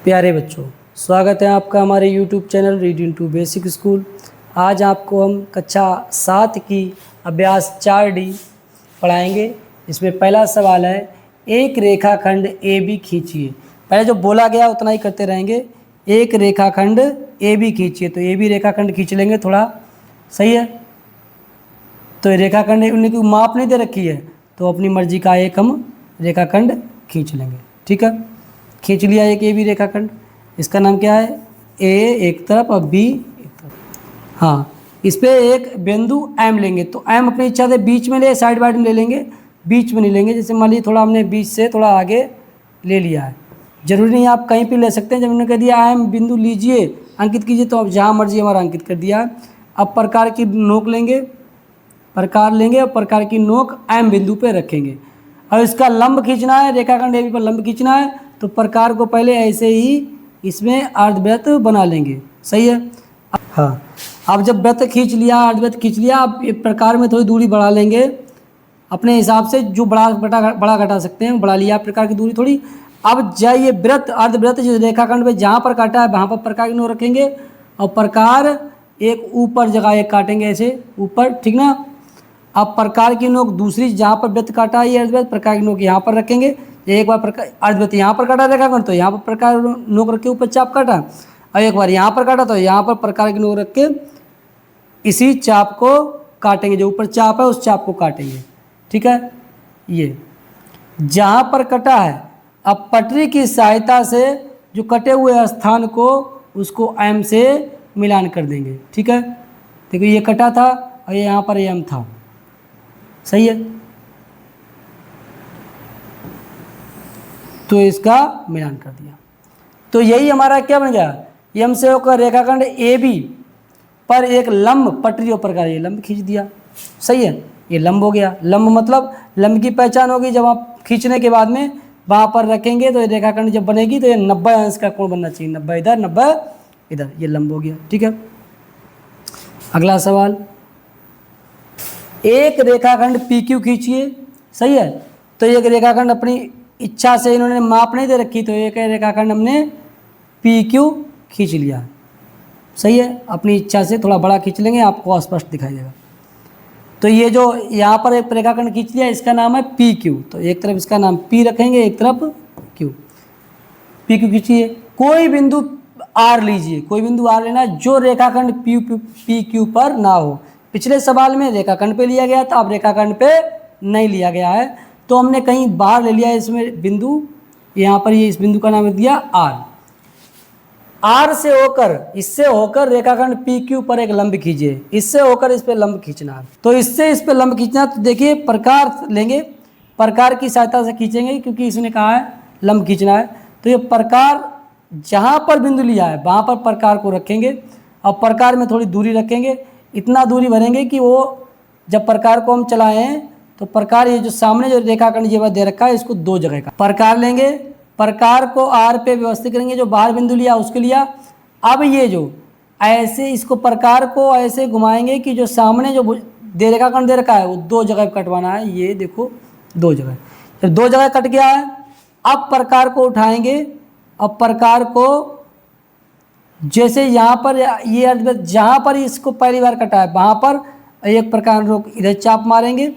प्यारे बच्चों, स्वागत है आपका हमारे YouTube channel reading to basic school. आज आपको हम कक्षा 7 की अभ्यास 4D पढ़ाएंगे। इसमें पहला सवाल है, एक रेखाखंड AB खींचिए। पहले जो बोला गया उतना ही करते रहेंगे। एक रेखाखंड AB खींचिए, तो AB रेखाखंड खींच लेंगे थोड़ा, सही है। तो रेखाखंड उन्हें कोई माप नहीं दे रखी है, तो अपनी मर्जी का एक हम रेखाखंड खींच लेंगे, ठीक है। खींच लिया एक AB रेखाखंड। इसका नाम क्या है? A एक तरफ और B एक तरफ। हाँ, इस पे एक बिंदु M लेंगे, तो M अपनी इच्छा से बीच में ले, साइड बाइड में ले लेंगे, बीच में नहीं लेंगे। जैसे मान लीजिए थोड़ा हमने बीच से थोड़ा आगे ले लिया है, जरूरी नहीं आप कहीं पे ले सकते हैं। जब उन्होंने कह दिया M बिंदु लीजिए, अंकित कीजिए, तो अब जहाँ मर्जी हमारा अंकित कर दिया। अब प्रकार की नोक लेंगे, प्रकार लेंगे और प्रकार की नोक M बिंदु पे रखेंगे। और इसका लंब खींचना है, रेखाखंड AB पर लंब खींचना है, तो प्रकार को पहले ऐसे ही इसमें अर्धवृत्त बना लेंगे, सही है। हाँ, अब जब वृत्त खींच लिया, अर्धवृत्त खींच लिया, अब प्रकार में थोड़ी दूरी बढ़ा लेंगे अपने हिसाब से, जो बड़ा घटा सकते हैं बढ़ा लिया प्रकार की दूरी थोड़ी। अब जाइए वृत्त, अर्धवृत्त जिस रेखाखंड में जहाँ पर काटा है वहाँ पर प्रकार की नोक रखेंगे, और प्रकार एक ऊपर जगह एक काटेंगे ऐसे ऊपर, ठीक ना। अब प्रकार की नोक दूसरी जहाँ पर वृत्त काटा है ये अर्धवृत्त, प्रकार की नोक यहाँ पर रखेंगे। एक बार प्रकार अर्धवृत्त यहाँ पर काटा रेखाखंड, तो यहाँ पर प्रकार नोक रख के ऊपर चाप काटा, और एक बार यहाँ पर काटा तो यहाँ पर प्रकार की नोक रख के इसी चाप को काटेंगे, जो ऊपर चाप है उस चाप को काटेंगे, ठीक है। ये जहाँ पर कटा है, अब पटरी की सहायता से जो कटे हुए स्थान को उसको M से मिलान कर देंगे, ठीक है। देखो ये कटा था और ये यहाँ पर M था, सही है। तो इसका मिलान कर दिया, तो यही हमारा क्या बन गया? M से होकर रेखाखंड AB पर एक लंब पटरी प्रकार ये लंब खींच दिया, सही है। ये लंब हो गया। लंब मतलब लंब की पहचान होगी जब आप खींचने के बाद में वहाँ पर रखेंगे, तो ये रेखाखंड जब बनेगी तो ये 90 अंश का कोण बनना चाहिए, 90 इधर 90 इधर, ये लंब हो गया, ठीक है। अगला सवाल, एक रेखाखंड PQ खींचिए, सही है। तो एक रेखाखंड अपनी इच्छा से इन्होंने माप नहीं दे रखी, तो एक रेखाखंड हमने PQ खींच लिया, सही है। अपनी इच्छा से थोड़ा बड़ा खींच लेंगे, आपको स्पष्ट दिखाई देगा। तो ये जो यहाँ पर एक रेखाखंड खींच लिया, इसका नाम है PQ। तो एक तरफ इसका नाम P रखेंगे, एक तरफ Q। PQ खींचिए। कोई बिंदु R लीजिए, कोई बिंदु R लेना जो रेखाखंड PQ पर ना हो। पिछले सवाल में रेखाखंड पे लिया गया था, अब रेखाखंड पे नहीं लिया गया है, तो हमने कहीं बाहर ले लिया है इसमें बिंदु। यहाँ पर ये इस बिंदु का नाम दिया R से होकर, इससे होकर रेखाखंड PQ पर एक लंब खींचिए। इससे होकर इस पे लंब खींचना है, तो इससे इस पे लंब खींचना। तो देखिए प्रकार लेंगे, प्रकार की सहायता से खींचेंगे, क्योंकि इसने कहा है लंब खींचना है। तो ये प्रकार जहाँ पर बिंदु लिया है वहाँ पर प्रकार को रखेंगे, और प्रकार में थोड़ी दूरी रखेंगे। इतना दूरी भरेंगे कि वो जब प्रकार को हम चलाएं तो प्रकार ये जो सामने जो रेखाखंड ये दे रखा है, इसको दो जगह का प्रकार लेंगे, प्रकार को R पे व्यवस्थित करेंगे, जो बाहर बिंदु लिया उसके लिया। अब ये जो ऐसे इसको प्रकार को ऐसे घुमाएंगे कि जो सामने जो रेखाखंड दे रखा है वो दो जगह कटवाना है। ये देखो दो जगह, जब दो जगह कट गया है, अब प्रकार को उठाएंगे, अब प्रकार को जैसे यहाँ पर ये अर्धवृत्त जहाँ पर इसको पहली बार कटा है वहाँ पर एक प्रकार नोक इधर चाप मारेंगे।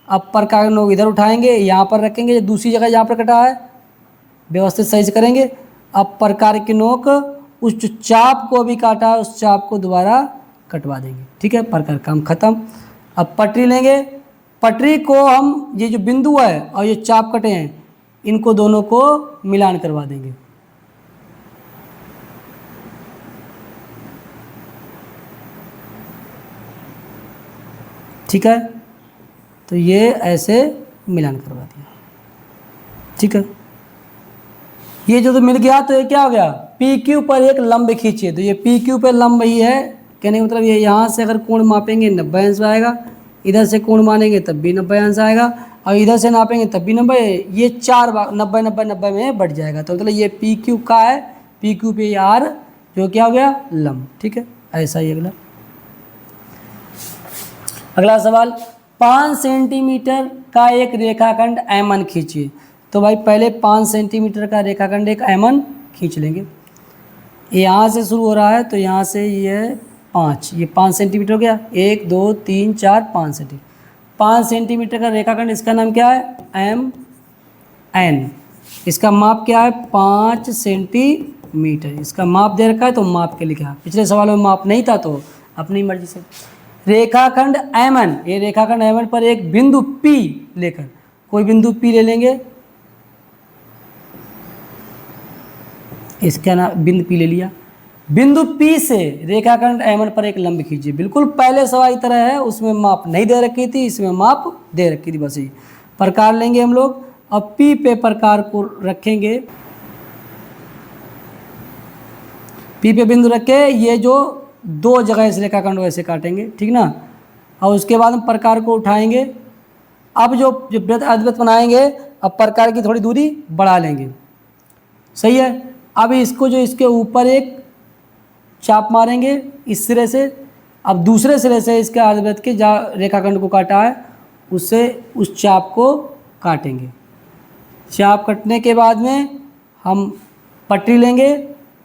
अब प्रकार नोक इधर उठाएंगे, यहाँ पर रखेंगे, दूसरी जगह जहाँ पर कटा है व्यवस्थित सही से करेंगे। अब प्रकार की नोक उस जो चाप को भी काटा है उस चाप को दोबारा कटवा देंगे, ठीक है। प्रकार काम खत्म। अब पटरी लेंगे, पटरी को हम ये जो बिंदु है और ये चाप कटे हैं इनको दोनों को मिलान करवा देंगे, ठीक है। तो ये ऐसे मिलान करवा दिया, ठीक है। ये जो तो मिल गया, तो ये क्या हो गया? PQ पर एक लंब खींचिए। तो ये PQ पर लंब ही है, कहने का मतलब ये यहाँ से अगर कोण मापेंगे 90 अंश आएगा, इधर से कोण मानेंगे तब भी 90 अंश आएगा, और इधर से नापेंगे तब भी 90। ये चार 90 90 90 में बढ़ जाएगा। तो मतलब ये PQ का है, PQ पे R जो क्या हो गया? लंब, ठीक है। ऐसा ही अगला सवाल, 5 सेंटीमीटर का एक रेखाखंड M1 खींचिए। तो भाई पहले 5 सेंटीमीटर का रेखाखंड एक M1 खींच लेंगे। यहाँ से शुरू हो रहा है तो यहाँ से ये 5, ये 5 सेंटीमीटर हो गया। 1 2 3 4 5 सेंटीमीटर, 5 सेंटीमीटर का रेखाखंड, इसका नाम क्या है? M N. इसका माप क्या है? 5 सेंटीमीटर। इसका माप दे रखा है तो माप के लिखा। पिछले सवालों में माप नहीं था तो अपनी मर्जी से। रेखाखंड एम एन, ये रेखाखंड एम एन पर एक बिंदु P लेकर, कोई बिंदु P ले लेंगे, इसका नाम बिंदु P ले लिया। बिंदु P से रेखाखंड एम एन पर एक लंब खींचिए। बिल्कुल पहले सवाल की तरह है, उसमें माप नहीं दे रखी थी, इसमें माप दे रखी थी। बस ये प्रकार लेंगे हम लोग। अब P पे प्रकार को रखेंगे, P पे बिंदु रखे, ये जो 2 जगह इस रेखाखंड को ऐसे काटेंगे, ठीक ना। और उसके बाद हम प्रकार को उठाएंगे। अब जो वृत्त अर्धवृत्त बनाएंगे, अब प्रकार की थोड़ी दूरी बढ़ा लेंगे, सही है। अब इसको जो इसके ऊपर एक चाप मारेंगे इस सिरे से। अब दूसरे सिरे से इसके अर्धवृत्त के जहाँ रेखाखंड को काटा है उससे उस चाप को काटेंगे। चाप कटने के बाद में हम पटरी लेंगे,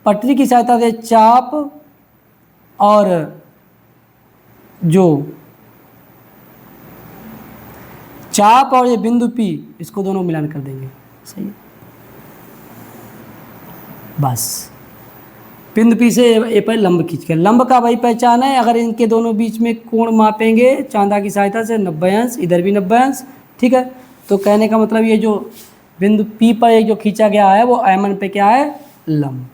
पटरी की सहायता से चाप और जो चाप और ये बिंदु P, इसको दोनों मिलान कर देंगे, सही है। बस बिंदु P से ये पर लंब खींच कर, लंब का वही पहचान है। अगर इनके दोनों बीच में कोण मापेंगे चांदा की सहायता से 90 अंश, इधर भी 90 अंश, ठीक है। तो कहने का मतलब ये जो बिंदु P पर एक जो खींचा गया है वो एम एन पे क्या है? लंब।